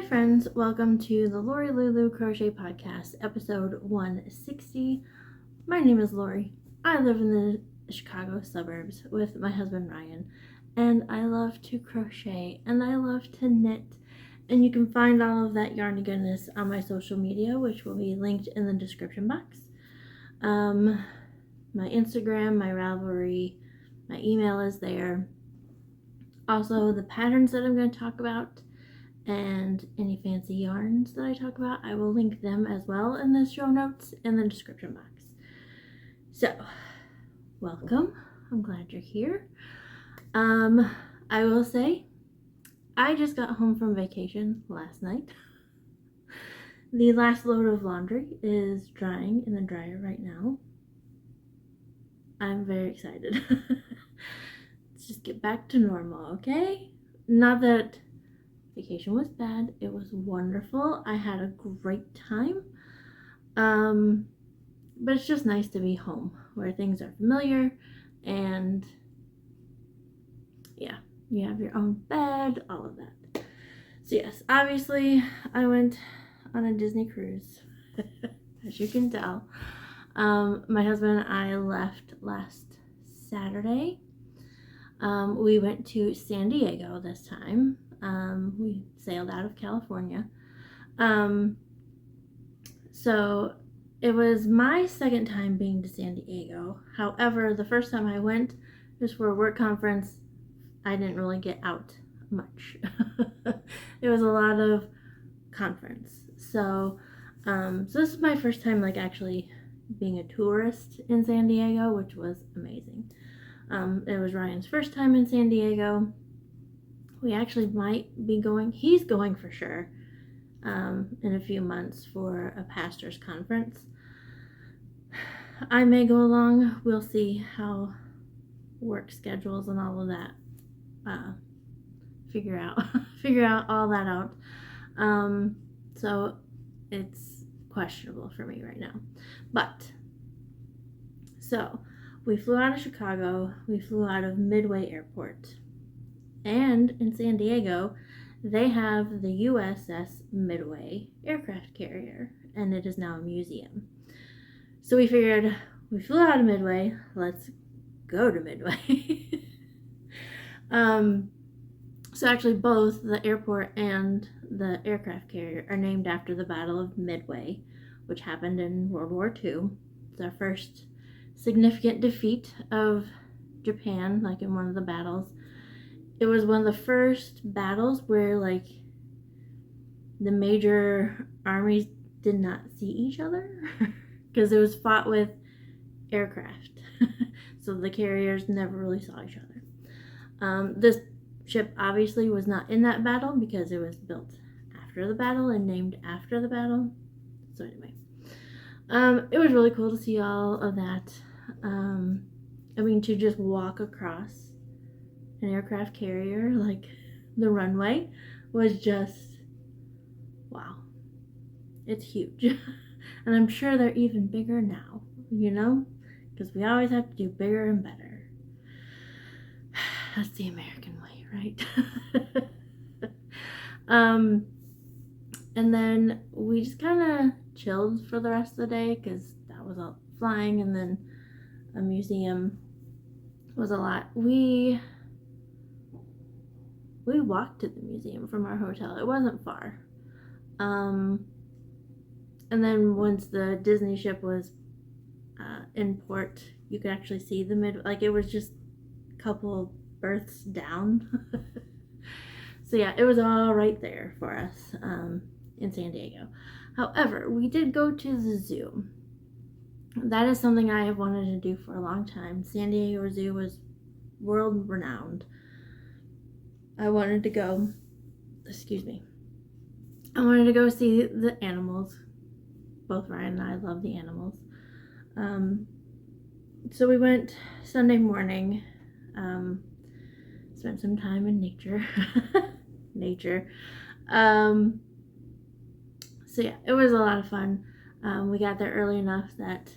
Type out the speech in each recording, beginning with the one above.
Hi friends, welcome to the Lori Lulu Crochet Podcast, episode 160. My name is Lori. I live in the Chicago suburbs with my husband Ryan, and I love to crochet and I love to knit. And you can find all of that yarny goodness on my social media, which will be linked in the description box. My Instagram, my Ravelry, my email is there. Also, the patterns that I'm going to talk about and any fancy yarns that I talk about, I will link them as well in the show notes in the description box. So, welcome. I'm glad you're here. I will say, I just got home from vacation last night. The last load of laundry is drying in the dryer right now. I'm very excited. Let's just get back to normal, okay? Not that vacation was bad. It was wonderful. I had a great time. But it's just nice to be home where things are familiar and yeah, you have your own bed, all of that. So yes, obviously I went on a Disney cruise, as you can tell. My husband and I left last Saturday. We went to San Diego this time. We sailed out of California. So it was my second time being to San Diego. However, the first time I went was for a work conference. I didn't really get out much. It was a lot of conference. So this is my first time actually being a tourist in San Diego, which was amazing. It was Ryan's first time in San Diego. We actually might be going, he's going for sure, in a few months for a pastor's conference. I may go along. We'll see how work schedules and all of that, figure out all that out. So it's questionable for me right now. But, so we flew out of Chicago, we flew out of Midway Airport, and in San Diego, they have the USS Midway aircraft carrier, and it is now a museum. So we figured, we flew out of Midway, let's go to Midway. So actually both the airport and the aircraft carrier are named after the Battle of Midway, which happened in World War II. It's our first significant defeat of Japan, in one of the battles. It was one of the first battles where the major armies did not see each other because it was fought with aircraft. So the carriers never really saw each other. This ship obviously was not in that battle because it was built after the battle and named after the battle. So anyway, it was really cool to see all of that. To just walk across an aircraft carrier, the runway, was just wow. It's huge. And I'm sure they're even bigger now, because we always have to do bigger and better. That's the American way, right? And then we just kind of chilled for the rest of the day because that was all flying, and then a museum was a lot. We walked to the museum from our hotel. It wasn't far. And then once the Disney ship was in port, you could actually see the it was just a couple berths down. So yeah, it was all right there for us in San Diego. However, we did go to the zoo. That is something I have wanted to do for a long time. San Diego Zoo was world renowned. I wanted to go see the animals. Both Ryan and I love the animals. So we went Sunday morning, spent some time in nature. So yeah, it was a lot of fun. We got there early enough that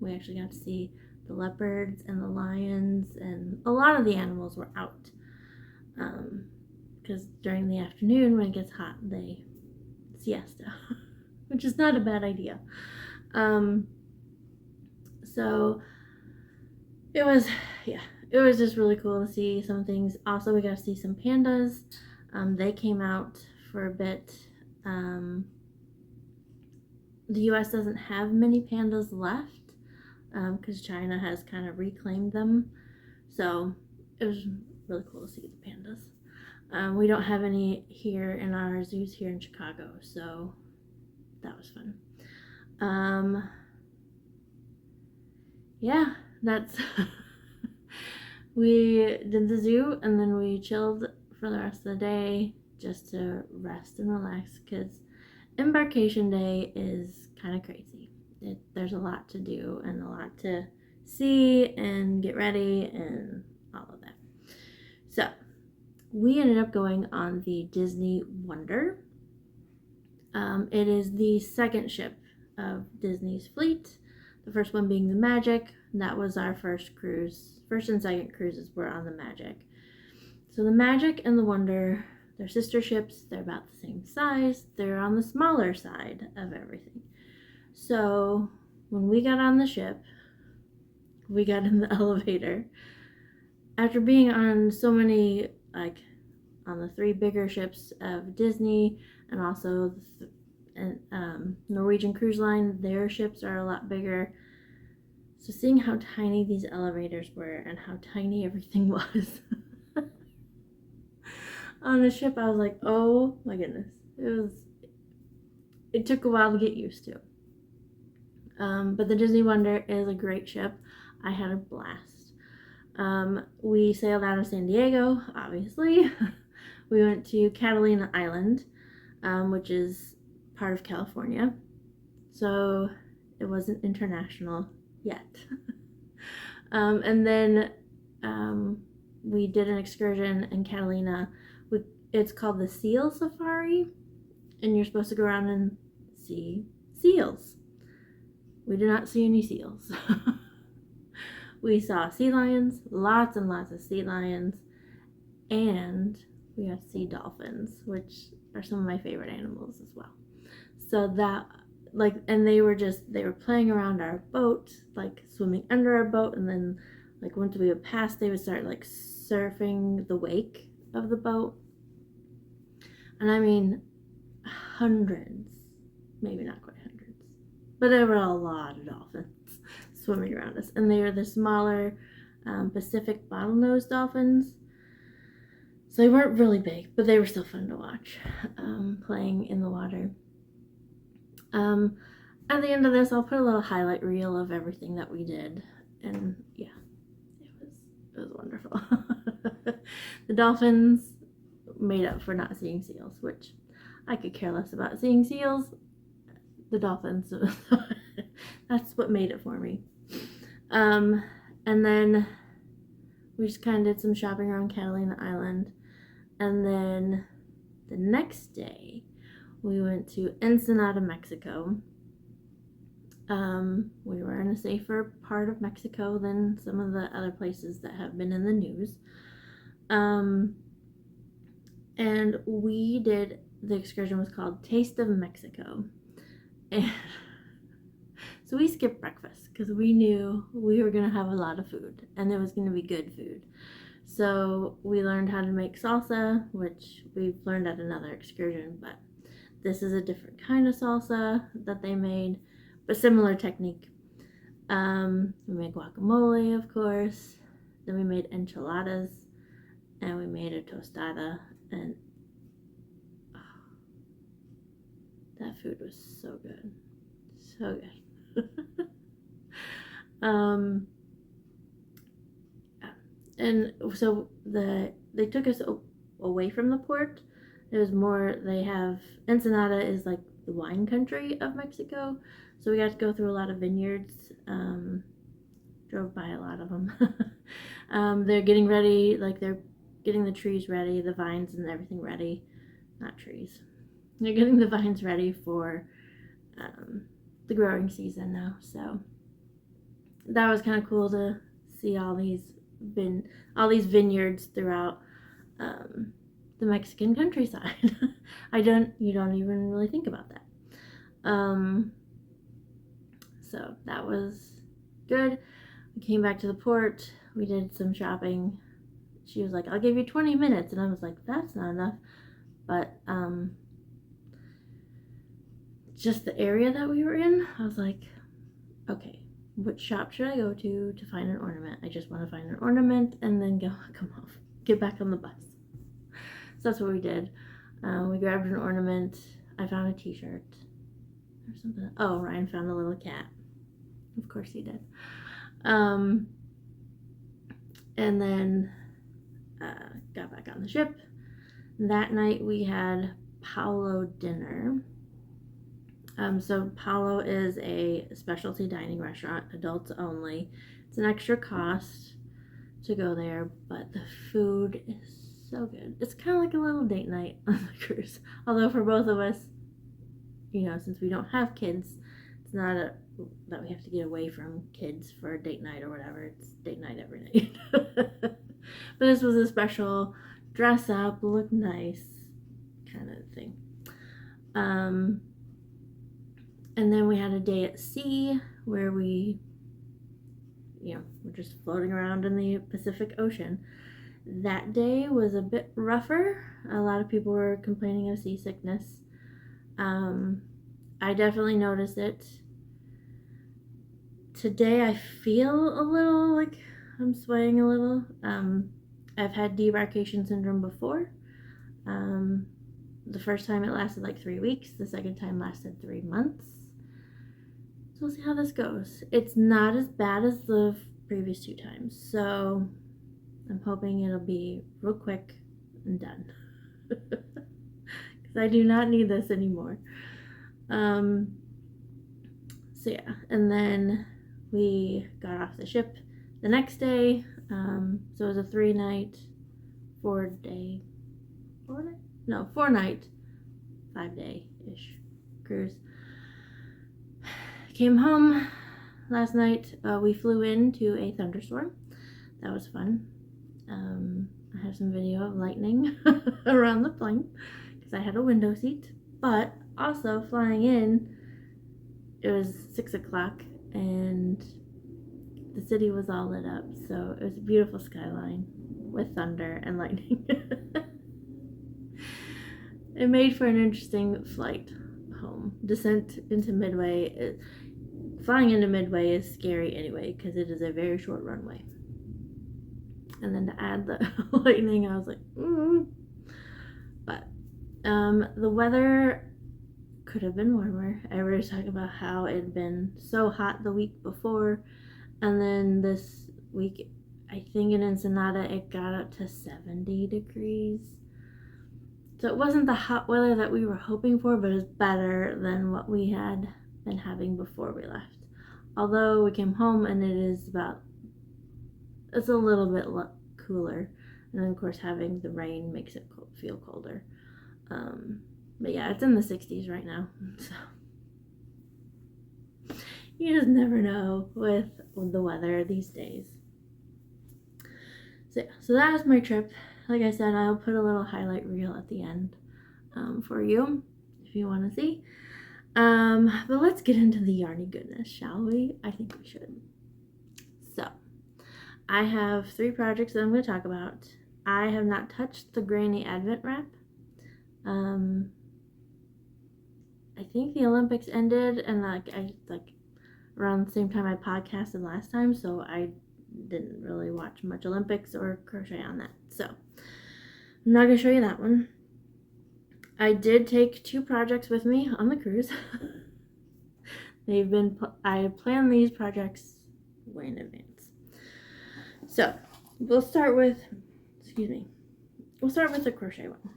we actually got to see the leopards and the lions, and a lot of the animals were out. because during the afternoon when it gets hot, they siesta, which is not a bad idea. So it was just really cool to see some things. Also, we got to see some pandas. They came out for a bit. The U.S. doesn't have many pandas left because China has kind of reclaimed them. So it was really cool to see the pandas. We don't have any here in our zoos here in Chicago, so that was fun. Yeah, that's we did the zoo and then we chilled for the rest of the day just to rest and relax because embarkation day is kind of crazy. There's a lot to do and a lot to see and get ready and all of that. So we ended up going on the Disney Wonder. It is the second ship of Disney's fleet. The first one being the Magic. That was our first cruise. First and second cruises were on the Magic. So the Magic and the Wonder, they're sister ships. They're about the same size. They're on the smaller side of everything. So when we got on the ship, we got in the elevator. After being on so many, like on the 3 bigger ships of Disney and also Norwegian Cruise Line, their ships are a lot bigger. So seeing how tiny these elevators were and how tiny everything was on the ship, I was like, oh my goodness. It took a while to get used to. But the Disney Wonder is a great ship. I had a blast. We sailed out of San Diego, obviously. We went to Catalina Island, which is part of California. So it wasn't international yet. And then we did an excursion in Catalina. It's called the Seal Safari, and you're supposed to go around and see seals. We did not see any seals. We saw sea lions, lots and lots of sea lions, and we got to see dolphins, which are some of my favorite animals as well. So that, and they were playing around our boat, like swimming under our boat, and then like once we would pass, they would start like surfing the wake of the boat. And I mean, hundreds, maybe not quite hundreds, but there were a lot of dolphins swimming around us. And they were the smaller Pacific bottlenose dolphins. So they weren't really big, but they were still fun to watch, playing in the water. At the end of this, I'll put a little highlight reel of everything that we did. And yeah, it was wonderful. The dolphins made up for not seeing seals, which I could care less about seeing seals. The dolphins, that's what made it for me. And then we just kind of did some shopping around Catalina Island. And then the next day, we went to Ensenada, Mexico. We were in a safer part of Mexico than some of the other places that have been in the news. And we did, the excursion was called Taste of Mexico. And so we skipped breakfast because we knew we were going to have a lot of food and it was going to be good food. So we learned how to make salsa, which we've learned at another excursion, but this is a different kind of salsa that they made, but similar technique. We made guacamole, of course. Then we made enchiladas, and we made a tostada, and that food was so good. So good. And so they took us away from the port. It was more, Ensenada is like the wine country of Mexico. So we got to go through a lot of vineyards. Drove by a lot of them. They're getting ready, they're getting the trees ready, the vines and everything ready. Not trees. They're getting the vines ready for the growing season now. So that was kind of cool to see all these vineyards throughout the Mexican countryside. You don't even really think about that. So that was good. We came back to the port. We did some shopping. She was like, I'll give you 20 minutes. And I was like, that's not enough. But just the area that we were in, I was like, okay, which shop should I go to find an ornament? I just want to find an ornament and then come home, get back on the bus. So that's what we did. We grabbed an ornament. I found a t-shirt or something. Oh, Ryan found a little cat. Of course he did. And then got back on the ship. That night we had Paulo dinner. So Paulo is a specialty dining restaurant, adults only. It's an extra cost to go there, but the food is so good. It's kind of like a little date night on the cruise. Although for both of us, since we don't have kids, it's not that we have to get away from kids for a date night or whatever. It's date night every night. But this was a special dress up, look nice kind of thing. And then we had a day at sea where we, we're just floating around in the Pacific Ocean. That day was a bit rougher. A lot of people were complaining of seasickness. I definitely noticed it. Today I feel a little like I'm swaying a little. I've had debarkation syndrome before. The first time it lasted like 3 weeks. The second time lasted 3 months. So we'll see how this goes. It's not as bad as the previous 2 times. So I'm hoping it'll be real quick and done. Because I do not need this anymore. So yeah, and then we got off the ship the next day. So it was a 4-night, 5-day-ish cruise. Came home last night. We flew into a thunderstorm. That was fun. I have some video of lightning around the plane because I had a window seat. But also flying in, it was 6 o'clock and the city was all lit up. So it was a beautiful skyline with thunder and lightning. It made for an interesting flight home. Descent into Midway. Flying into Midway is scary anyway because it is a very short runway. And then to add the lightning, I was like, But the weather could have been warmer. Everybody was talking about how it had been so hot the week before. And then this week, I think in Ensenada, it got up to 70 degrees. So it wasn't the hot weather that we were hoping for, but it's better than what we had been having before we left. Although we came home and it's a little bit cooler. And then of course having the rain makes it feel colder. But yeah, it's in the 60s right now. So you just never know with the weather these days. So yeah, so that was my trip. Like I said, I'll put a little highlight reel at the end for you if you want to see. But let's get into the yarny goodness, shall we? I think we should. So, I have 3 projects that I'm going to talk about. I have not touched the Granny Advent wrap. I think the Olympics ended and around the same time I podcasted last time, so I didn't really watch much Olympics or crochet on that. So, I'm not going to show you that one. I did take 2 projects with me on the cruise. I planned these projects way in advance. So, we'll start with the crochet one.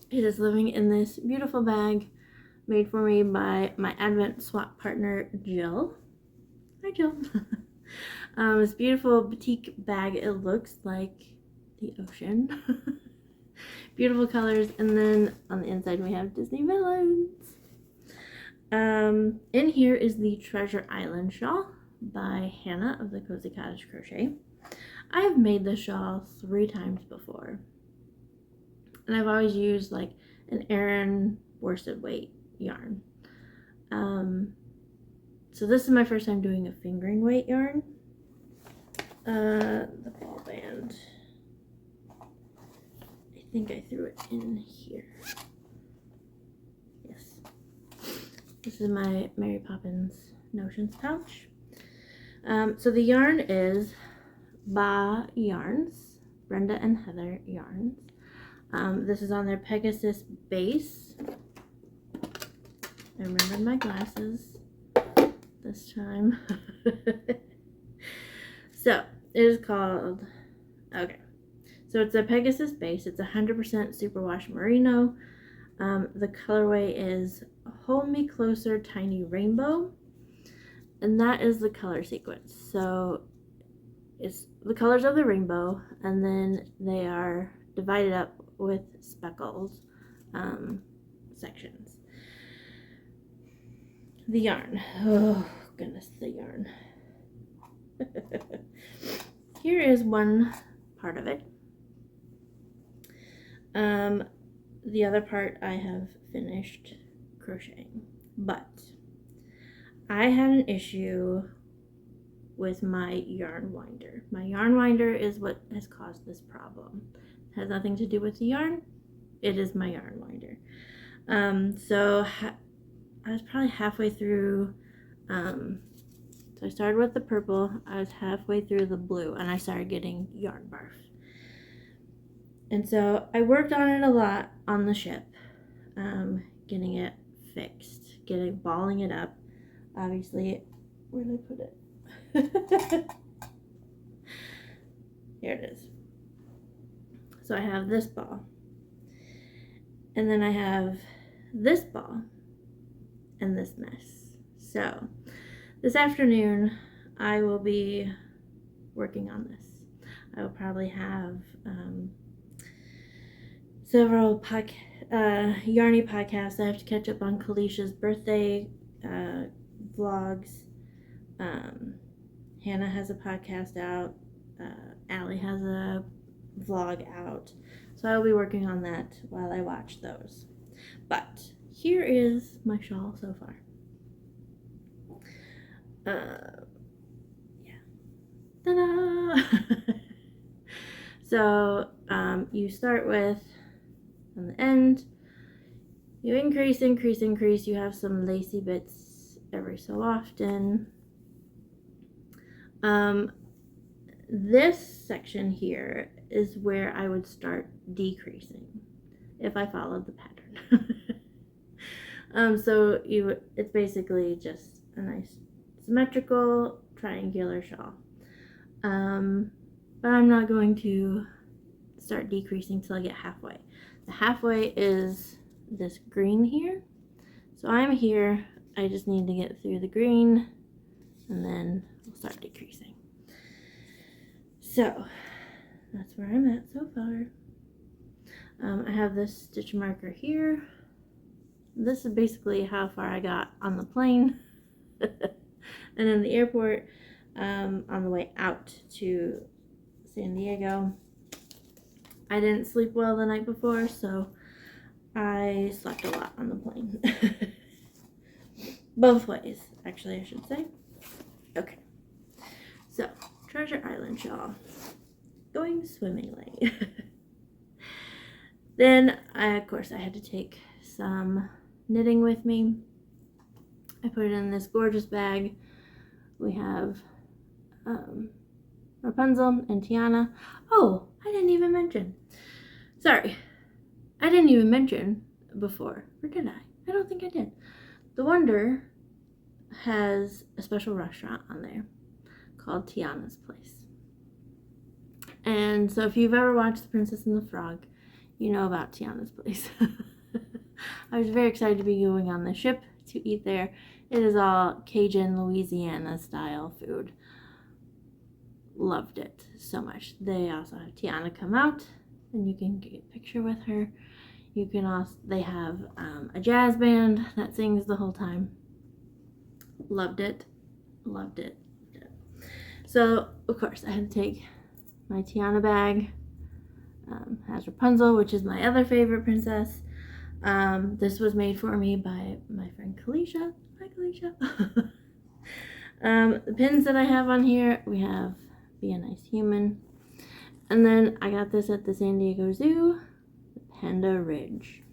It is living in this beautiful bag made for me by my Advent swap partner, Jill. Hi, Jill. This beautiful batik bag. It looks like the ocean. Beautiful colors. And then on the inside we have Disney villains. In here is the Treasure Island shawl by Hannah of the Cozy Cottage Crochet. I have made this shawl 3 times before. and I've always used like an Aran worsted weight yarn. So this is my first time doing a fingering weight yarn. The ball band, I think I threw it in here. Yes, this is my Mary Poppins Notions pouch. So the yarn is Baja yarns, Brenda and Heather yarns. This is on their Pegasus base. I remembered my glasses this time. So it is called, okay, so it's a Pegasus base. It's 100% superwash merino. The colorway is Hold Me Closer Tiny Rainbow, and that is the color sequence. So it's the colors of the rainbow, and then they are divided up with speckles sections. The yarn, oh goodness, the yarn. Here is one part of it. The other part I have finished crocheting, but I had an issue with my yarn winder. My yarn winder is what has caused this problem. It has nothing to do with the yarn. It is my yarn winder. So I was probably halfway through. So I started with the purple. I was halfway through the blue, and I started getting yarn barf. And so I worked on it a lot on the ship, getting it fixed, balling it up. Obviously, where did I put it? Here it is. So I have this ball, and then I have this ball and this mess. So this afternoon I will be working on this. I will probably have several yarny podcasts. I have to catch up on Kalisha's birthday vlogs. Hannah has a podcast out. Allie has a vlog out. So I'll be working on that while I watch those. But here is my shawl so far. Yeah. Ta-da! So you start with, on the end, you increase. You have some lacy bits every so often. This section here is where I would start decreasing if I followed the pattern. So it's basically just a nice symmetrical triangular shawl. But I'm not going to start decreasing till I get halfway. The halfway is this green here. So I'm here. I just need to get through the green, and then I'll start decreasing. So that's where I'm at so far. I have this stitch marker here. This is basically how far I got on the plane and in the airport on the way out to San Diego. I didn't sleep well the night before, so I slept a lot on the plane. Both ways, actually, I should say. Okay, so Treasure Island shawl, going swimmingly. Then, of course, I had to take some knitting with me. I put it in this gorgeous bag. We have Rapunzel and Tiana. Oh, I didn't even mention. Sorry, I didn't even mention before, or did I? I don't think I did. The Wonder has a special restaurant on there called Tiana's Place. And so if you've ever watched The Princess and the Frog, you know about Tiana's Place. I was very excited to be going on the ship to eat there. It is all Cajun, Louisiana style food. Loved it so much. They also have Tiana come out, and you can get a picture with her. You can also, they have a jazz band that sings the whole time. Loved it. Loved it. So, of course, I had to take my Tiana bag. Has Rapunzel, which is my other favorite princess. This was made for me by my friend Kalisha. Hi, Kalisha. The pins that I have on here, we have Be a Nice Human. And then I got this at the San Diego Zoo, the Panda Ridge,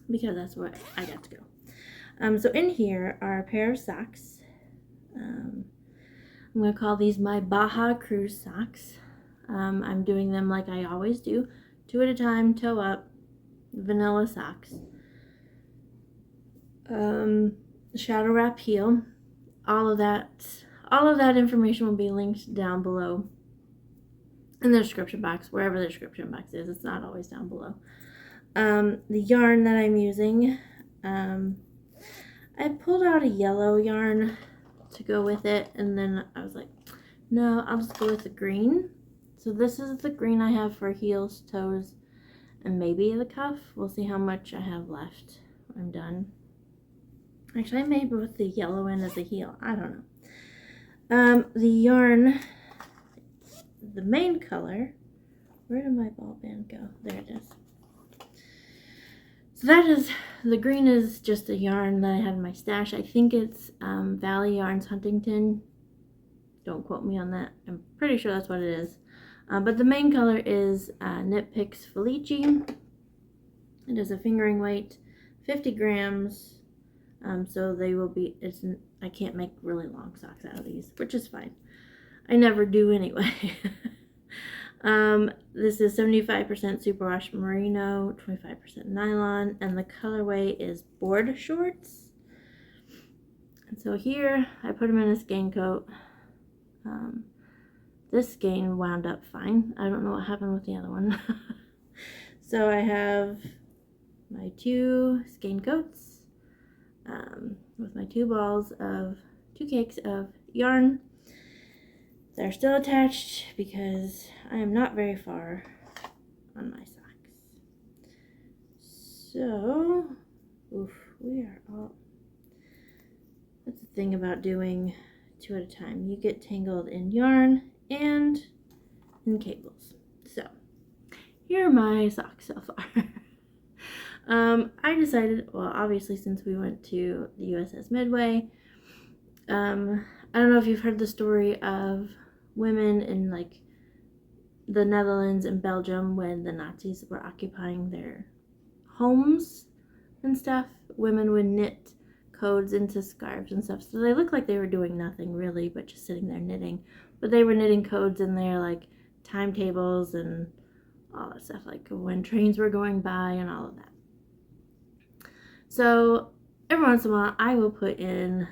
because that's where I got to go. So in here are a pair of socks. I'm going to call these my Baja cruise socks. I'm doing them like I always do, 2 at a time, toe up, vanilla socks. Shadow wrap heel. All of that information will be linked down below in the description box, wherever the description box is. It's not always down below. The yarn that I'm using, I pulled out a yellow yarn to go with it, and then I was like, no, I'll just go with the green. So this is the green I have for heels, toes, and maybe the cuff. We'll see how much I have left when I'm done. Actually, I may put the yellow in as a heel. I don't know. The yarn, the main color, where did my ball band go? There it is. So that is, the green is just a yarn that I had in my stash. I think it's Valley Yarns Huntington. Don't quote me on that. I'm pretty sure that's what it is. But the main color is Knit Picks Felici. It is a fingering weight, 50 grams. So they will be, I can't make really long socks out of these, which is fine. I never do anyway. This is 75% superwash merino, 25% nylon, and the colorway is board shorts. And so here, I put them in a skein coat. This skein wound up fine. I don't know what happened with the other one. So I have my 2 skein coats. With my 2 cakes of yarn. They're still attached because I am not very far on my socks. So, we are all, that's the thing about doing 2 at a time. You get tangled in yarn and in cables. So, here are my socks so far. I decided, well, obviously since we went to the USS Midway, I don't know if you've heard the story of women in like the Netherlands and Belgium when the Nazis were occupying their homes and stuff. Women would knit codes into scarves and stuff, so they looked like they were doing nothing really but just sitting there knitting, but they were knitting codes in their like timetables and all that stuff, like when trains were going by and all of that. So every once in a while I will put in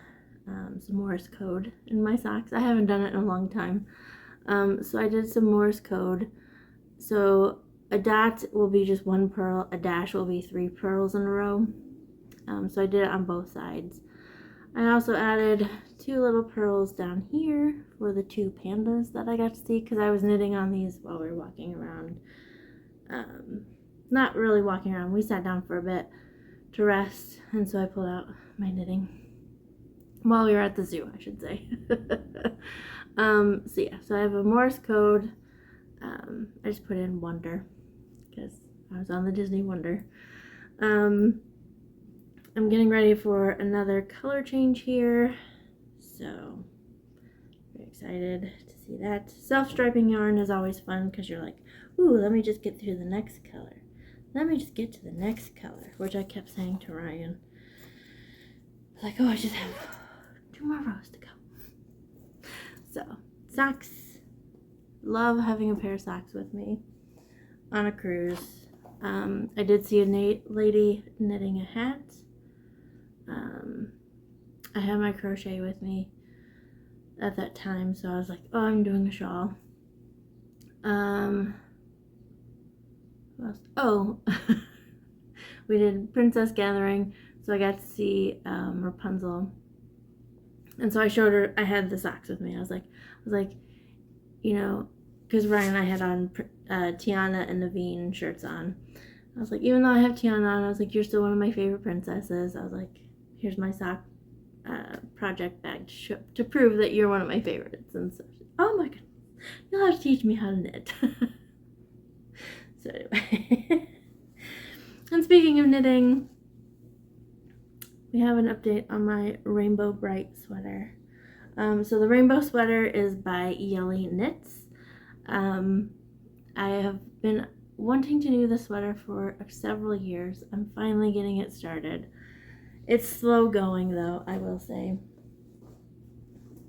some Morse code in my socks. I haven't done it in a long time. So I did some Morse code. So a dot will be just 1 purl, a dash will be 3 pearls in a row. So I did it on both sides. I also added 2 little pearls down here for the 2 pandas that I got to see, because I was knitting on these while we were walking around. Not really walking around, we sat down for a bit to rest, and so I pulled out my knitting while we were at the zoo, I should say. So yeah, so I have a Morse code. I just put in Wonder because I was on the Disney Wonder. I'm getting ready for another color change here, so very excited to see that. Self-striping yarn is always fun because you're like, ooh, let me just get through the next color. Let me just get to the next color, which I kept saying to Ryan. Like, oh, I just have 2 more rows to go. So, socks. Love having a pair of socks with me on a cruise. I did see a lady knitting a hat. I had my crochet with me at that time, so I was like, oh, I'm doing a shawl. Oh, we did Princess Gathering, so I got to see Rapunzel, and so I showed her. I had the socks with me. I was like, you know, because Ryan and I had on Tiana and Naveen shirts on. I was like, even though I have Tiana on, I was like, you're still one of my favorite princesses. I was like, here's my sock project bag to prove that you're one of my favorites. And so, oh my goodness, you'll have to teach me how to knit. So anyway, and speaking of knitting, we have an update on my Rainbow Bright sweater. So the rainbow sweater is by Yelly Knits. I have been wanting to do the sweater for several years. I'm finally getting it started. It's slow going though, I will say.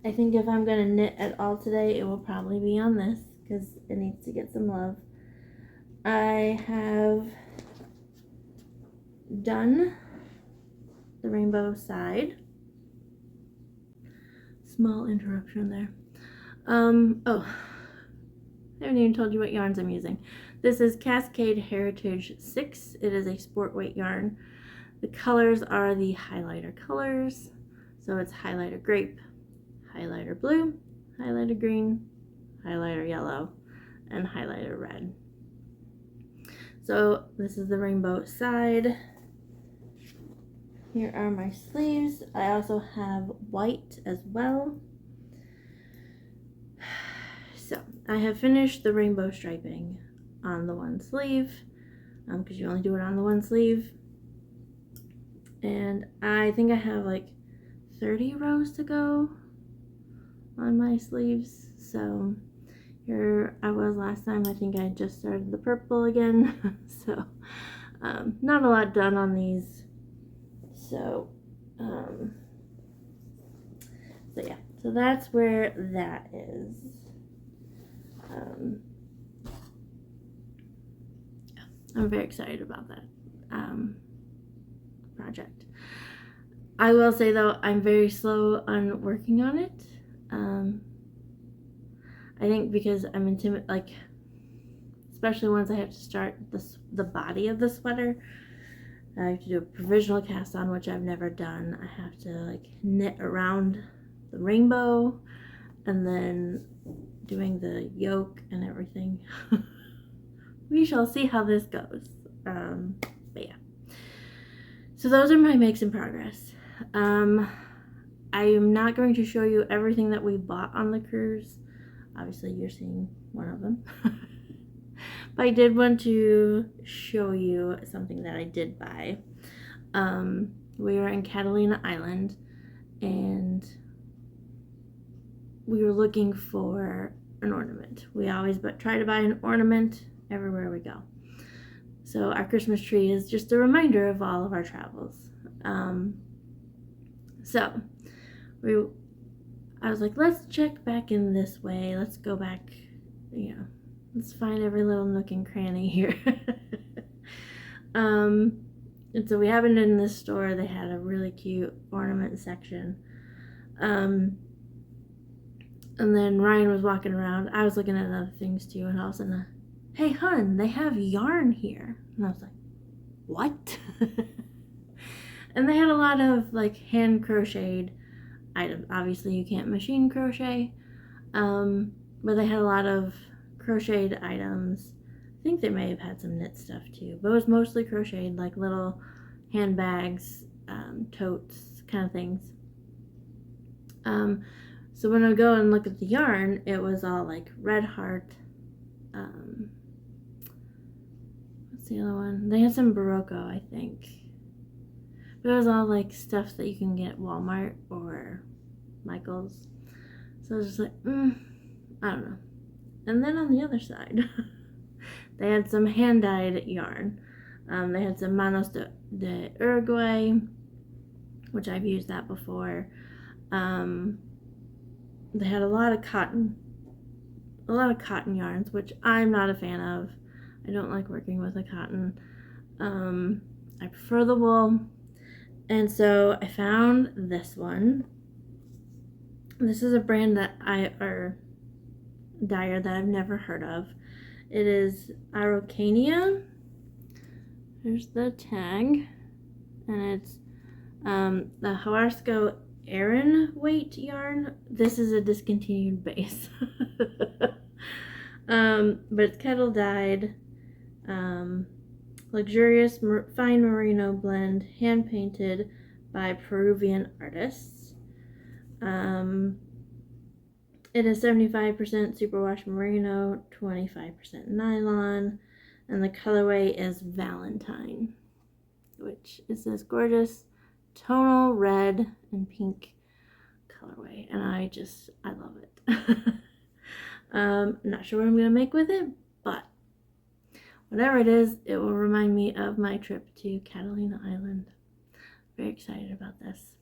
I think if I'm going to knit at all today, it will probably be on this because it needs to get some love. I have done the rainbow side. Small interruption there. Oh, I haven't even told you what yarns I'm using. This is Cascade Heritage 6. It is a sport weight yarn. The colors are the highlighter colors. So it's highlighter grape, highlighter blue, highlighter green, highlighter yellow, and highlighter red. So this is the rainbow side. Here are my sleeves. I also have white as well. So I have finished the rainbow striping on the one sleeve because you only do it on the one sleeve. And I think I have like 30 rows to go on my sleeves. So here I was last time. I think I just started the purple again. So not a lot done on these. So yeah, so that's where that is. I'm very excited about that project. I will say though, I'm very slow on working on it. I think because I'm intimidated, like, especially once I have to start the body of the sweater. I have to do a provisional cast on, which I've never done. I have to like knit around the rainbow and then doing the yoke and everything. We shall see how this goes. But yeah. So those are my makes in progress. I am not going to show you everything that we bought on the cruise. Obviously, you're seeing one of them. But I did want to show you something that I did buy. We were in Catalina Island and we were looking for an ornament. We always try to buy an ornament everywhere we go. So our Christmas tree is just a reminder of all of our travels. So I was like, let's check back in this way. Let's go back, let's find every little nook and cranny here. And so we happened in this store. They had a really cute ornament section. And then Ryan was walking around. I was looking at other things too, and all of a sudden, hey, hun, they have yarn here. And I was like, what? And they had a lot of like hand crocheted items. Obviously, you can't machine crochet, but they had a lot of crocheted items. I think they may have had some knit stuff too, but it was mostly crocheted, like little handbags, totes, kind of things. So when I go and look at the yarn, it was all like Red Heart. What's the other one? They had some Barocco, I think. But it was all like stuff that you can get at Walmart or Michael's. So I was just like, I don't know. And then on the other side, they had some hand-dyed yarn. They had some Manos de Uruguay, which I've used that before. They had a lot of cotton yarns, which I'm not a fan of. I don't like working with the cotton. I prefer the wool. And so I found this one. This is a brand or dyer that I've never heard of. It is Araucania. There's the tag. And it's the Huasco Aran weight yarn. This is a discontinued base. But it's kettle dyed. Luxurious fine merino blend, hand painted by Peruvian artists. It is 75% superwash merino, 25% nylon, And the colorway is Valentine, which is this gorgeous tonal red and pink colorway. And I love it. Not sure what I'm going to make with it, but whatever it is, it will remind me of my trip to Catalina Island. Very excited about this.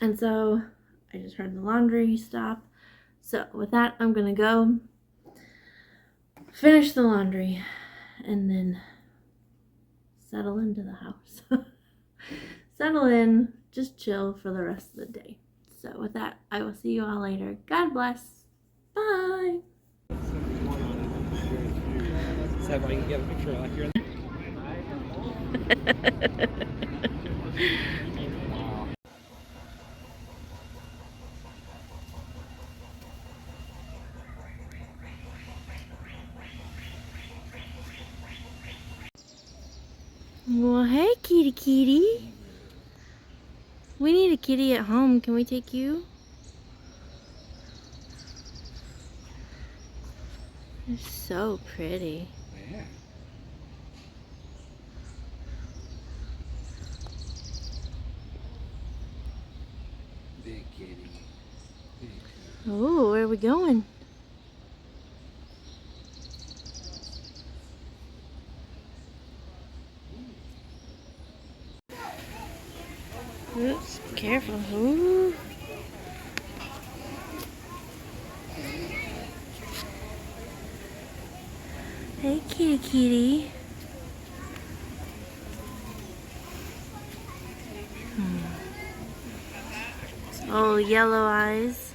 And so I just heard the laundry stop. So with that, I'm going to go finish the laundry and then settle into the house. Settle in, just chill for the rest of the day. So with that, I will see you all later. God bless. Bye. So if I can get a picture like you're Well, hey, kitty. We need a kitty at home. Can we take you? You're so pretty. Yeah. Big kitty. Big kitty. Oh, where are we going? Oops, careful. Ooh. Hey, kitty. Oh, yellow eyes.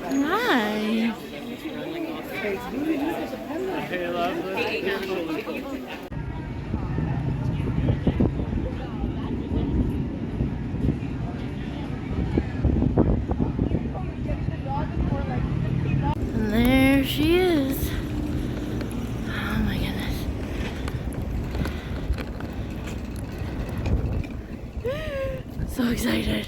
Hi. Hey, lovely. And there she is. Oh my goodness. So excited.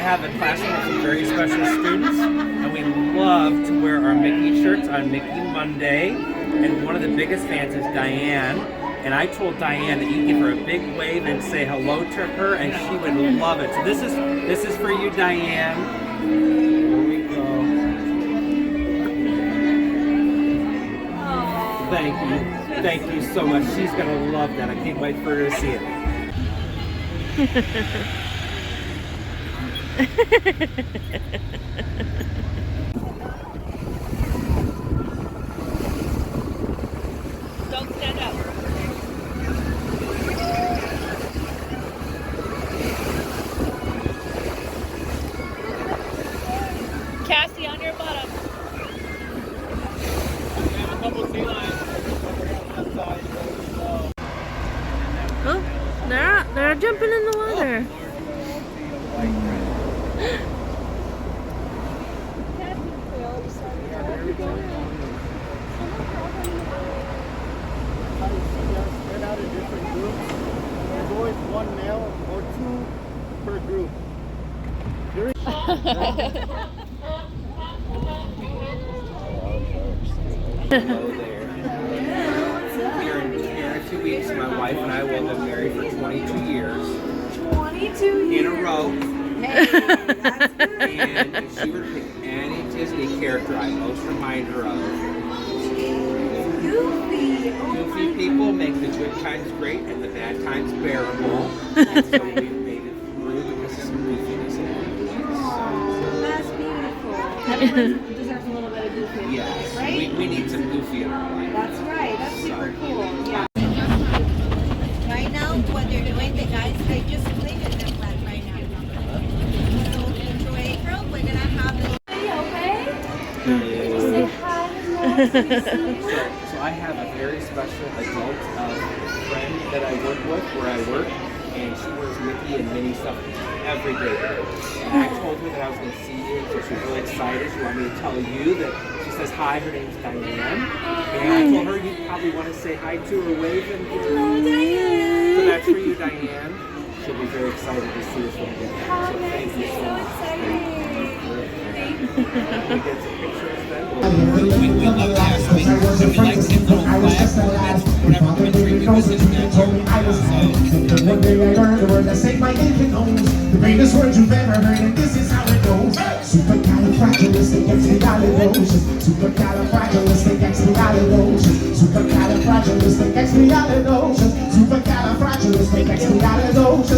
Have a classroom of some very special students, and we love to wear our Mickey shirts on Mickey Monday. And one of the biggest fans is Diane. And I told Diane that you give her a big wave and say hello to her, and she would love it. So this is for you, Diane. Here we go. Aww. Thank you so much. She's gonna love that. I can't wait for her to see it. Don't stand up. Cassie, on your bottom. We have a couple sea lions. Oh, they're jumping in the water. Spread out in different groups. There's always one male or two per group. Hello there. Here in 2 weeks, my wife and I will have been married for 22 years. 22 In a row. Hey, that's good. And if she were to pick any Disney character I most remind her of, Goofy. Oh goofy people make the good times great and the bad times bearable. And so we made it through because of some goofiness in it. That's beautiful. Everyone deserves a little bit of goofy. Yes, Right? we need some goofy in our life. That's right. That's super cool. Yeah. Right now, what they're doing, the guys, they just cleaning their plant right now. So into April, we're gonna have the Are you okay? So I have a very special adult friend that I work with where I work, and she wears Mickey and Minnie stuff every day. And I told her that I was going to see you, so she's really excited. She wanted me to tell you that she says hi, her name's Diane. And I told her you probably want to say hi to her, wave and give her. Oh, Diane. So that's for you, Diane. She'll be very excited to see us when we get back. So thank you so much. We get some pictures then. We love to have space. So we like seeing little flags on whatever country we visit in that year. One day I learned the word that saved my aching nose. The greatest word you've ever heard, and this is how it goes. Supercalifragilisticexpialidocious. Supercalifragilisticexpialidocious. Supercalifragilisticexpialidocious. Supercalifragilisticexpialidocious.